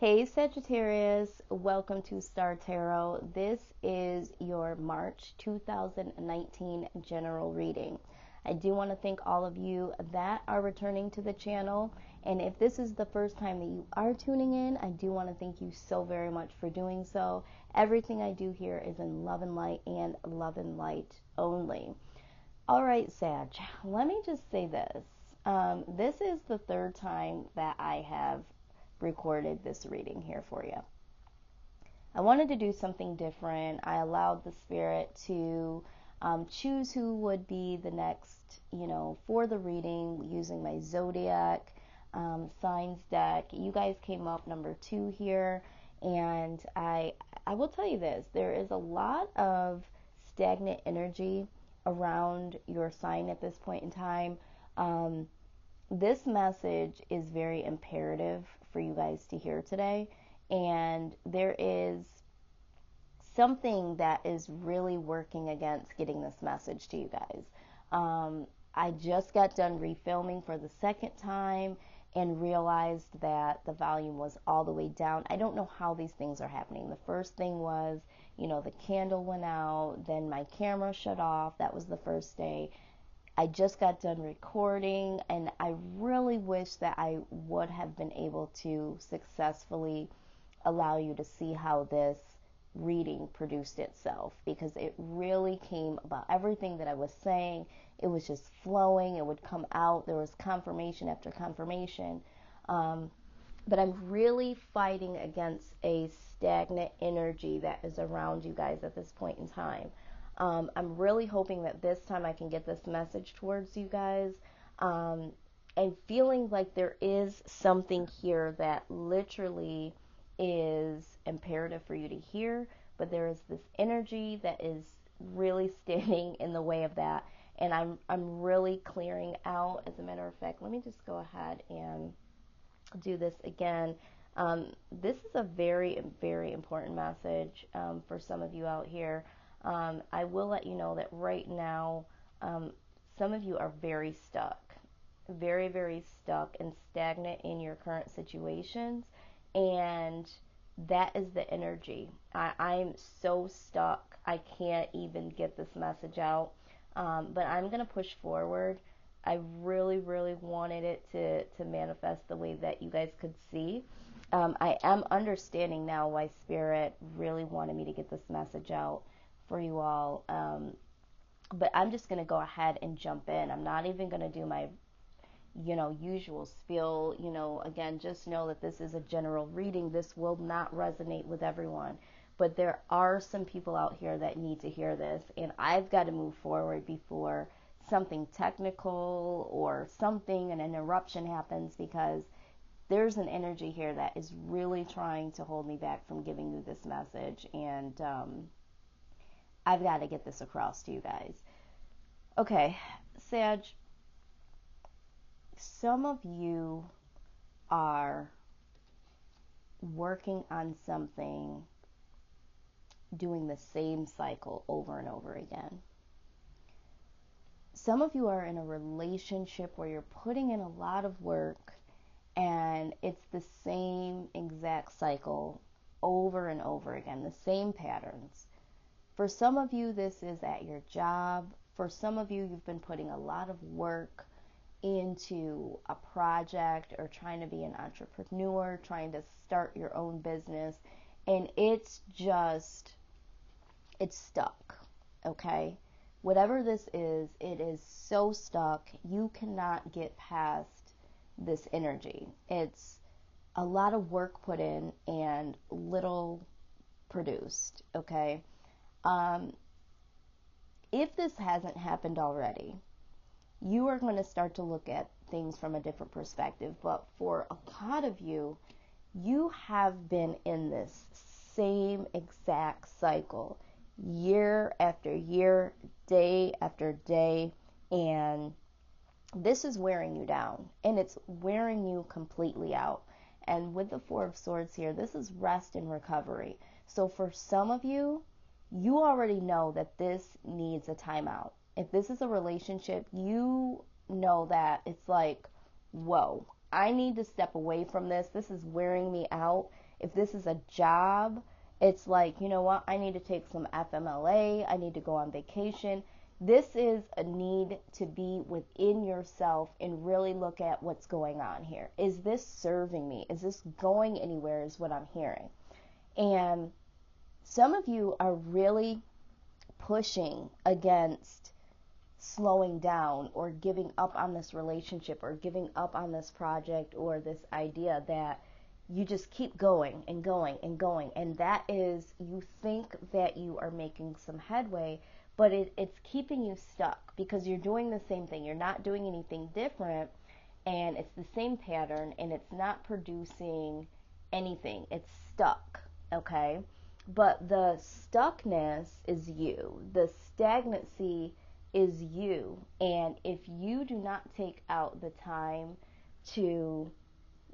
Hey Sagittarius, welcome to Star Tarot. This is your March 2019 general reading. I do want to thank all of you that are returning to the channel. And if this is the first time that you are tuning in, I do want to thank you so very much for doing so. Everything I do here is in love and light and love and light only. All right, Sag, let me just say this. This is the third time that I have recorded this reading here for you. I wanted to do something different. I allowed the spirit to choose who would be the next, for the reading using my zodiac signs deck. You guys came up number 2 here, and I will tell you this: there is a lot of stagnant energy around your sign at this point in time. This message is very imperative for you guys to hear today, and there is something that is really working against getting this message to you guys. I just got done refilming for the second time and realized that the volume was all the way down. I don't know how these things are happening. The first thing was, the candle went out, then my camera shut off. That was the first day. I just got done recording, and I really wish that I would have been able to successfully allow you to see how this reading produced itself, because it really came about everything that I was saying. It was just flowing. It would come out. There was confirmation after confirmation. But I'm really fighting against a stagnant energy that is around you guys at this point in time. I'm really hoping that this time I can get this message towards you guys, and feeling like there is something here that literally is imperative for you to hear, but there is this energy that is really standing in the way of that, and I'm really clearing out. As a matter of fact, let me just go ahead and do this again. This is a very, very important message for some of you out here. I will let you know that right now, some of you are very stuck, very, very stuck and stagnant in your current situations, and that is the energy. I'm so stuck, I can't even get this message out, but I'm going to push forward. I really, really wanted it to manifest the way that you guys could see. I am understanding now why Spirit really wanted me to get this message out for you all, but I'm just going to go ahead and jump in. I'm not even going to do my usual spiel. Again, just know that this is a general reading. This will not resonate with everyone, but there are some people out here that need to hear this, and I've got to move forward before something technical or an interruption happens, because there's an energy here that is really trying to hold me back from giving you this message, and I've got to get this across to you guys. Okay, Sag, some of you are working on something, doing the same cycle over and over again. Some of you are in a relationship where you're putting in a lot of work, and it's the same exact cycle over and over again, the same patterns. For some of you, this is at your job. For some of you, you've been putting a lot of work into a project or trying to be an entrepreneur, trying to start your own business, and it's stuck, okay? Whatever this is, it is so stuck. You cannot get past this energy. It's a lot of work put in and little produced, okay? If this hasn't happened already, you are going to start to look at things from a different perspective. But for a lot of you, you have been in this same exact cycle year after year, day after day, and this is wearing you down, and it's wearing you completely out. And with the Four of Swords here, this is rest and recovery. So for some of you, you already know that this needs a timeout. If this is a relationship, you know that it's like, whoa, I need to step away from this. This is wearing me out. If this is a job, it's like, you know what, I need to take some FMLA, I need to go on vacation. This is a need to be within yourself and really look at what's going on here. Is this serving me? Is this going anywhere, is what I'm hearing. And some of you are really pushing against slowing down or giving up on this relationship or giving up on this project or this idea that you just keep going and going and going. And that is, you think that you are making some headway, but it's keeping you stuck because you're doing the same thing. You're not doing anything different, and it's the same pattern, and it's not producing anything. It's stuck, okay? But the stuckness is you. The stagnancy is you. And if you do not take out the time to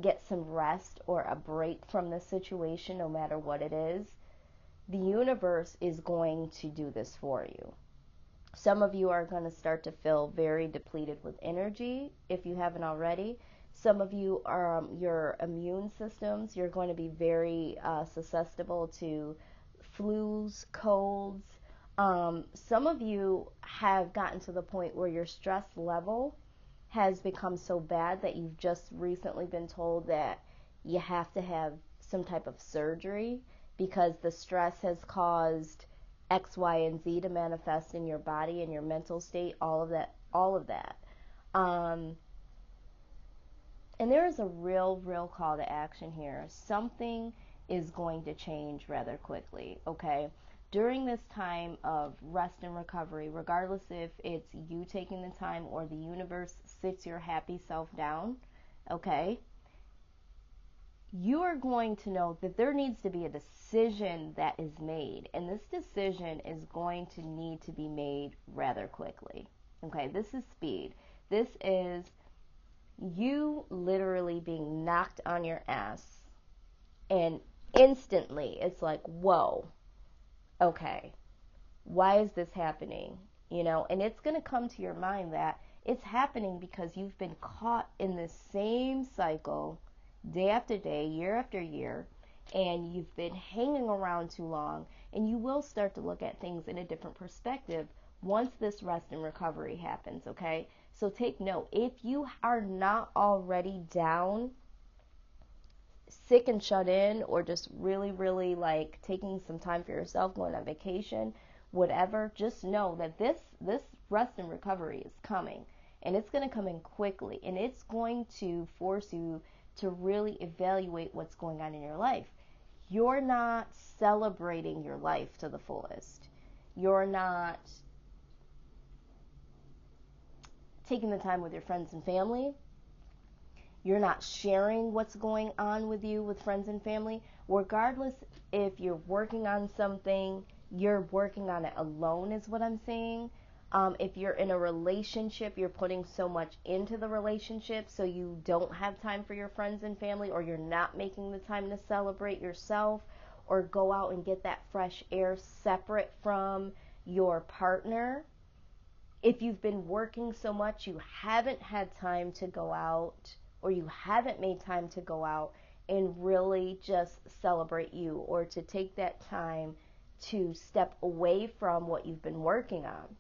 get some rest or a break from this situation, no matter what it is, the universe is going to do this for you. Some of you are going to start to feel very depleted with energy if you haven't already. Some of you are, your immune systems, you're going to be very susceptible to flus, colds. Some of you have gotten to the point where your stress level has become so bad that you've just recently been told that you have to have some type of surgery because the stress has caused X, Y, and Z to manifest in your body and your mental state, all of that. And there is a real call to action here. Something is going to change rather quickly, okay? During this time of rest and recovery, regardless if it's you taking the time or the universe sits your happy self down, okay? You are going to know that there needs to be a decision that is made, and this decision is going to need to be made rather quickly. Okay, this is speed. This is you literally being knocked on your ass, and instantly it's like, whoa, okay, why is this happening? You know, and it's going to come to your mind that it's happening because you've been caught in the same cycle day after day, year after year, and you've been hanging around too long, and you will start to look at things in a different perspective once this rest and recovery happens, okay? So take note, if you are not already down, sick and shut in, or just really like taking some time for yourself, going on vacation, whatever, just know that this rest and recovery is coming, and it's going to come in quickly, and it's going to force you to really evaluate what's going on in your life. You're not celebrating your life to the fullest. You're not taking the time with your friends and family. You're not sharing what's going on with you with friends and family. Regardless if you're working on something, you're working on it alone is what I'm saying. If you're in a relationship, you're putting so much into the relationship so you don't have time for your friends and family, or you're not making the time to celebrate yourself or go out and get that fresh air separate from your partner. If you've been working so much you haven't had time to go out, or you haven't made time to go out and really just celebrate you, or to take that time to step away from what you've been working on.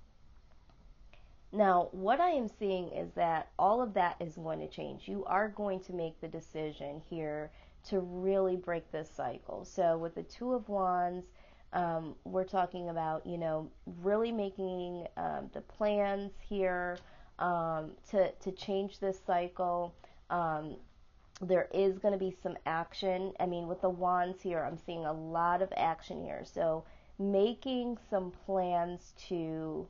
Now, what I am seeing is that all of that is going to change. You are going to make the decision here to really break this cycle. So with the Two of Wands, we're talking about, you know, really making the plans here to change this cycle. There is going to be some action. I mean, with the Wands here, I'm seeing a lot of action here. So making some plans to,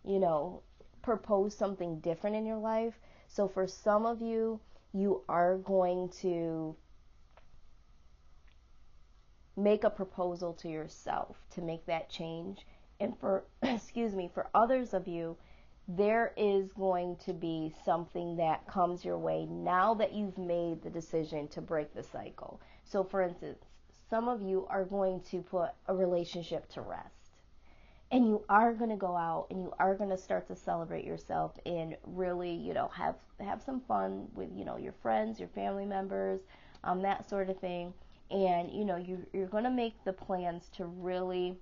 you know, propose something different in your life. So for some of you, you are going to make a proposal to yourself to make that change. And for, for others of you, there is going to be something that comes your way now that you've made the decision to break the cycle. So for instance, some of you are going to put a relationship to rest. And you are going to go out and you are going to start to celebrate yourself and really, you know, have some fun with, you know, your friends, your family members, that sort of thing. And, you're going to make the plans to really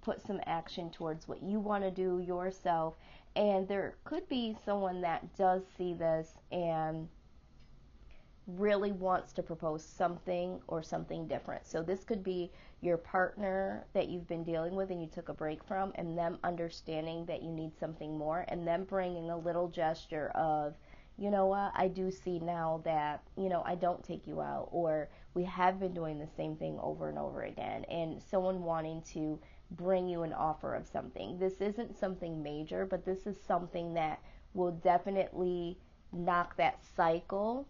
put some action towards what you want to do yourself. And there could be someone that does see this and really wants to propose something or something different. So this could be your partner that you've been dealing with and you took a break from, and them understanding that you need something more, and them bringing a little gesture of, you know what, I do see now that, I don't take you out, or we have been doing the same thing over and over again, and someone wanting to bring you an offer of something. This isn't something major, but this is something that will definitely knock that cycle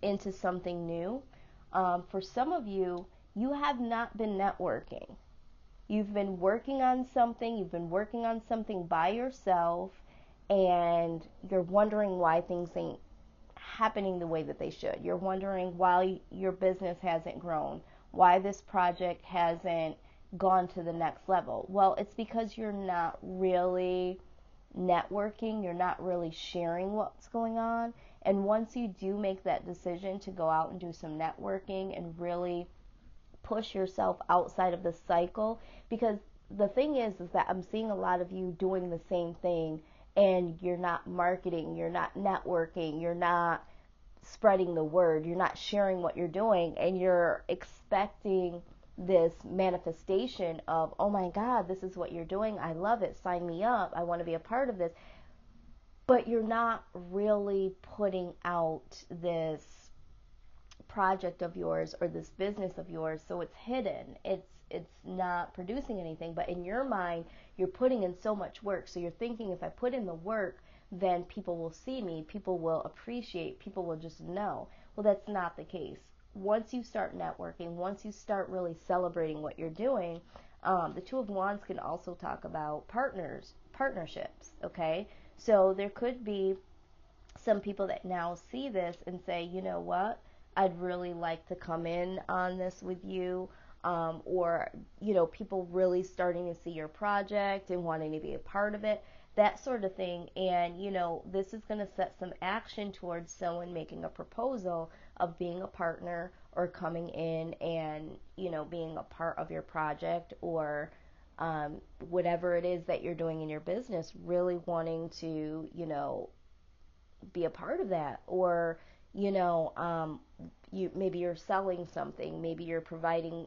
into something new. For some of you, you have not been networking. You've been working on something by yourself, and you're wondering why things ain't happening the way that they should. You're wondering why your business hasn't grown, why this project hasn't gone to the next level. Well, it's because you're not really networking, you're not really sharing what's going on. And once you do make that decision to go out and do some networking and really push yourself outside of the cycle, because the thing is that I'm seeing a lot of you doing the same thing, and you're not marketing, you're not networking, you're not spreading the word, you're not sharing what you're doing, and you're expecting this manifestation of, oh my God, this is what you're doing, I love it, sign me up, I want to be a part of this. But you're not really putting out this project of yours or this business of yours, so it's hidden. It's not producing anything, but in your mind, you're putting in so much work. So you're thinking, if I put in the work, then people will see me, people will appreciate, people will just know. Well, that's not the case. Once you start networking, once you start really celebrating what you're doing, the Two of Wands can also talk about partnerships, okay? So there could be some people that now see this and say, you know what, I'd really like to come in on this with you, or, people really starting to see your project and wanting to be a part of it, that sort of thing. And, this is going to set some action towards someone making a proposal of being a partner or coming in and, being a part of your project, or whatever it is that you're doing in your business, really wanting to, be a part of that. Or, maybe you're selling something, maybe you're providing,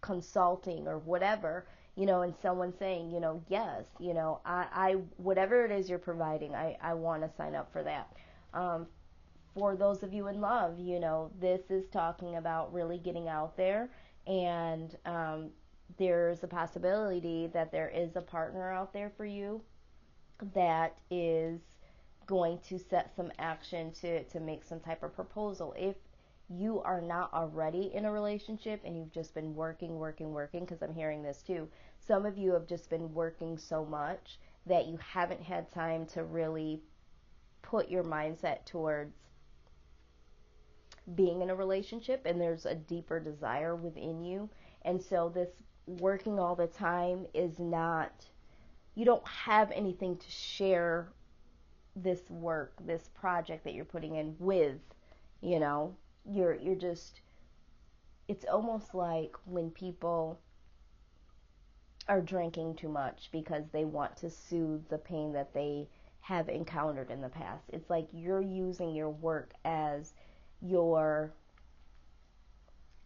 consulting or whatever, and someone saying, yes, I whatever it is you're providing, I want to sign up for that. For those of you in love, this is talking about really getting out there, and there's a possibility that there is a partner out there for you that is going to set some action to make some type of proposal. If you are not already in a relationship and you've just been working, because I'm hearing this too, some of you have just been working so much that you haven't had time to really put your mindset towards being in a relationship, and there's a deeper desire within you. And so this working all the time is not, you don't have anything to share this work, this project that you're putting in with, you're just, it's almost like when people are drinking too much because they want to soothe the pain that they have encountered in the past. It's like you're using your work as your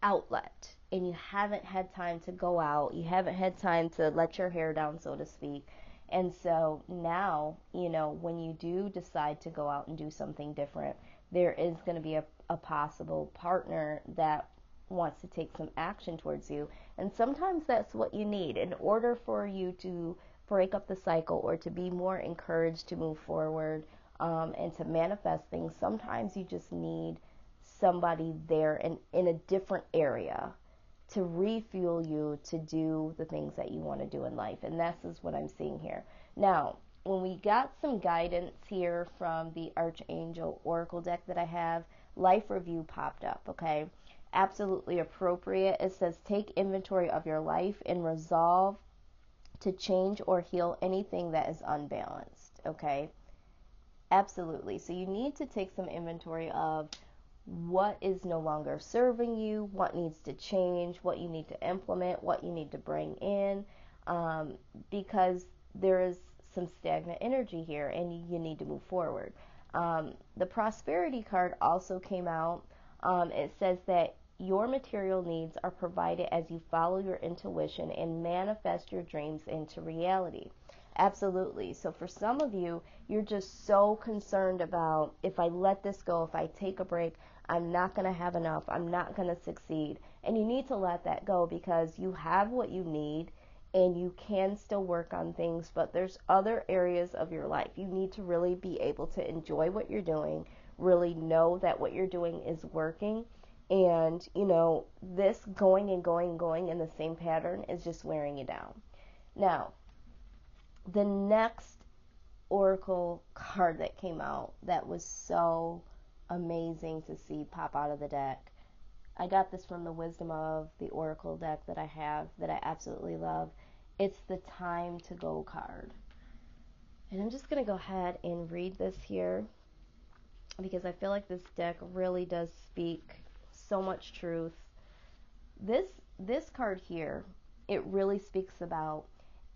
outlet, and you haven't had time to go out, you haven't had time to let your hair down, so to speak. And so now, when you do decide to go out and do something different, there is going to be a possible partner that wants to take some action towards you. And sometimes that's what you need in order for you to break up the cycle, or to be more encouraged to move forward, and to manifest things. Sometimes you just need somebody there in a different area to refuel you to do the things that you want to do in life. And this is what I'm seeing here. Now, when we got some guidance here from the Archangel Oracle deck that I have, Life Review popped up, okay? Absolutely appropriate. It says, take inventory of your life and resolve to change or heal anything that is unbalanced, okay? Absolutely. So you need to take some inventory of what is no longer serving you, what needs to change, what you need to implement, what you need to bring in, because there is some stagnant energy here and you need to move forward. The prosperity card also came out. It says that your material needs are provided as you follow your intuition and manifest your dreams into reality. Absolutely. So for some of you, you're just so concerned about, if I let this go, if I take a break, I'm not going to have enough. I'm not going to succeed. And you need to let that go, because you have what you need and you can still work on things, but there's other areas of your life. You need to really be able to enjoy what you're doing, really know that what you're doing is working. And, this going and going in the same pattern is just wearing you down. Now, the next oracle card that came out that was so amazing to see pop out of the deck. I got this from the Wisdom of the Oracle deck that I have, that I absolutely love. It's the Time to Go card. And I'm just going to go ahead and read this here, because I feel like this deck really does speak so much truth. This card here, it really speaks about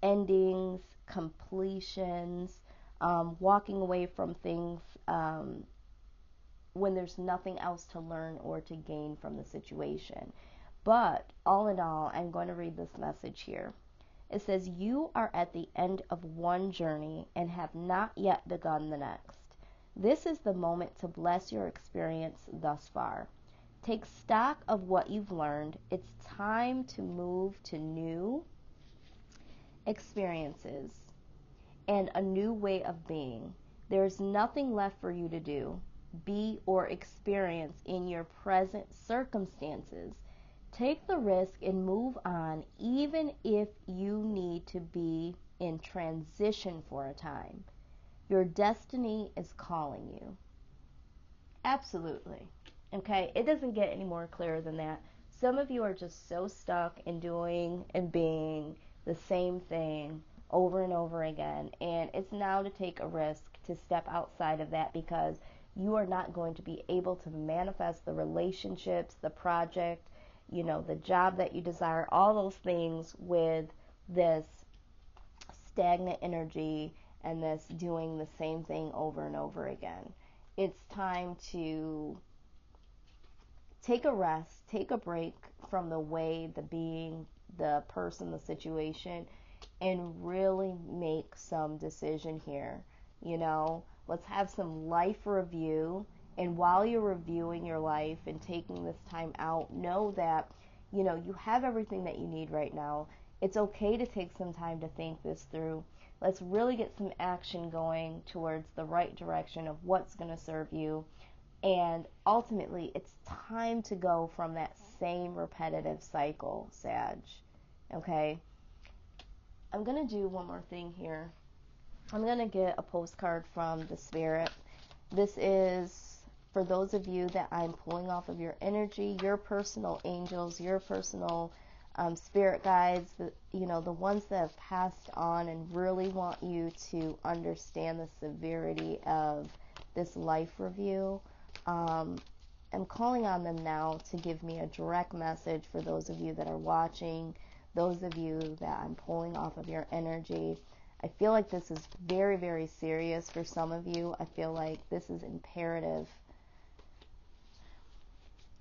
endings, completions, walking away from things when there's nothing else to learn or to gain from the situation. But all in all, I'm going to read this message here. It says, you are at the end of one journey and have not yet begun the next. This is the moment to bless your experience thus far. Take stock of what you've learned. It's time to move to new experiences and a new way of being. There's nothing left for you to do, be, or experience in your present circumstances. Take the risk and move on, even if you need to be in transition for a time. Your destiny is calling you. Absolutely. Okay, it doesn't get any more clear than that. Some of you are just so stuck in doing and being the same thing over and over again, and it's now to take a risk to step outside of that, because you are not going to be able to manifest the relationships, the project, the job that you desire, all those things with this stagnant energy and this doing the same thing over and over again. It's time to take a rest, take a break from the way, the being, the person, the situation, and really make some decision here. Let's have some life review. And while you're reviewing your life and taking this time out, know that, you have everything that you need right now. It's okay to take some time to think this through. Let's really get some action going towards the right direction of what's going to serve you. And ultimately, it's time to go from that same repetitive cycle, Sag. Okay? I'm going to do one more thing here. I'm going to get a postcard from the Spirit. This is for those of you that I'm pulling off of your energy, your personal angels, your personal spirit guides, the ones that have passed on and really want you to understand the severity of this life review. I'm calling on them now to give me a direct message for those of you that are watching, those of you that I'm pulling off of your energy. I feel like this is very, very serious for some of you. I feel like this is imperative.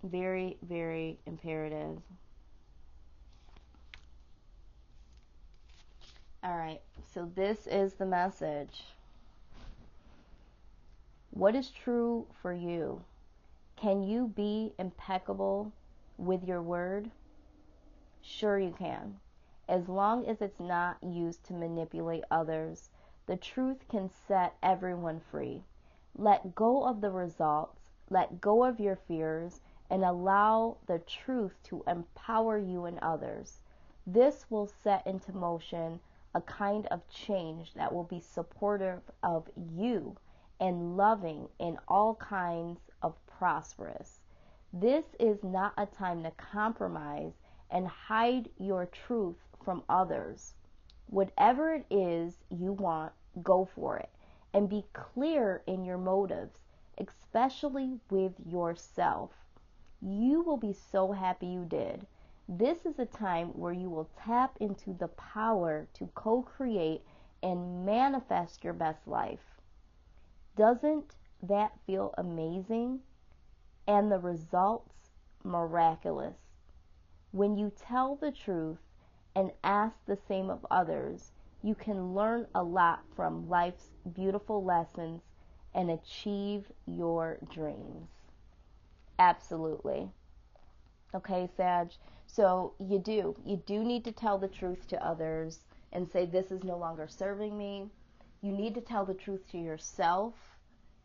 Very, very imperative. All right, so this is the message. What is true for you? Can you be impeccable with your word? Sure you can. As long as it's not used to manipulate others, the truth can set everyone free. Let go of the results, let go of your fears, and allow the truth to empower you and others. This will set into motion a kind of change that will be supportive of you and loving in all kinds of prosperous. This is not a time to compromise and hide your truth from others. Whatever it is you want, go for it. And be clear in your motives. especially with yourself. You will be so happy you did. This is a time where you will tap into the power to co-create and manifest your best life. Doesn't that feel amazing? And the results, miraculous. When you tell the truth and ask the same of others, you can learn a lot from life's beautiful lessons and achieve your dreams. Absolutely. Okay, Sag. So you do need to tell the truth to others and say, this is no longer serving me. You need to tell the truth to yourself.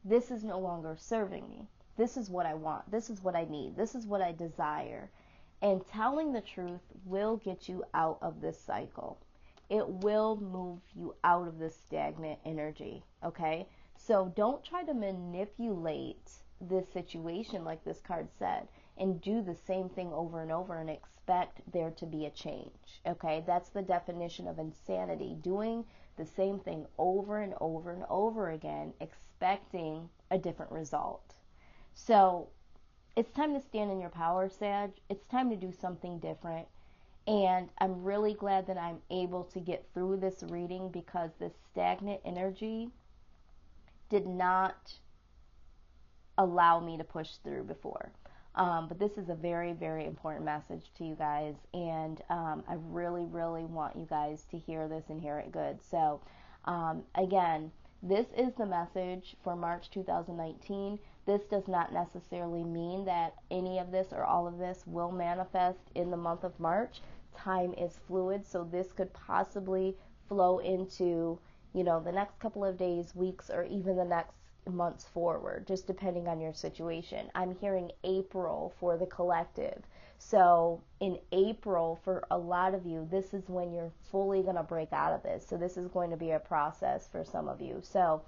This is no longer serving me. This is what I want. This is what I need. This is what I desire. And telling the truth will get you out of this cycle. It will move you out of this stagnant energy. Okay? So don't try to manipulate this situation like this card said and do the same thing over and over and expect there to be a change. Okay? That's the definition of insanity. Doing the same thing over and over and over again, expecting a different result. So it's time to stand in your power, Sag. It's time to do something different. And I'm really glad that I'm able to get through this reading because this stagnant energy did not allow me to push through before. But this is a very, very important message to you guys. And I really, really want you guys to hear this and hear it good. So, again, this is the message for March 2019. This does not necessarily mean that any of this or all of this will manifest in the month of March. Time is fluid, so this could possibly flow into, the next couple of days, weeks, or even the next months forward, just depending on your situation. I'm hearing April for the collective. So in April, for a lot of you, this is when you're fully going to break out of this. So this is going to be a process for some of you. So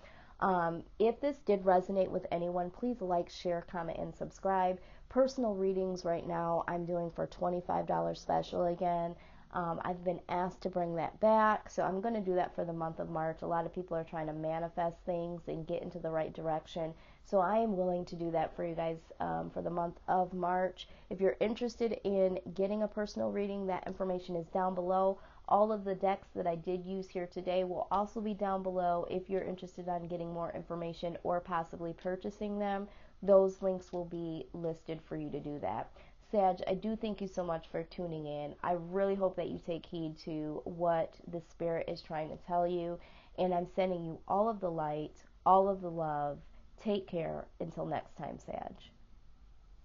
if this did resonate with anyone, please like, share, comment, and subscribe. Personal readings right now I'm doing for $25 special again. I've been asked to bring that back, so I'm going to do that for the month of March. A lot of people are trying to manifest things and get into the right direction, so I am willing to do that for you guys for the month of March. If you're interested in getting a personal reading, that information is down below. All of the decks that I did use here today will also be down below if you're interested in getting more information or possibly purchasing them. Those links will be listed for you to do that. Sag, I do thank you so much for tuning in. I really hope that you take heed to what the Spirit is trying to tell you. And I'm sending you all of the light, all of the love. Take care. Until next time, Sag.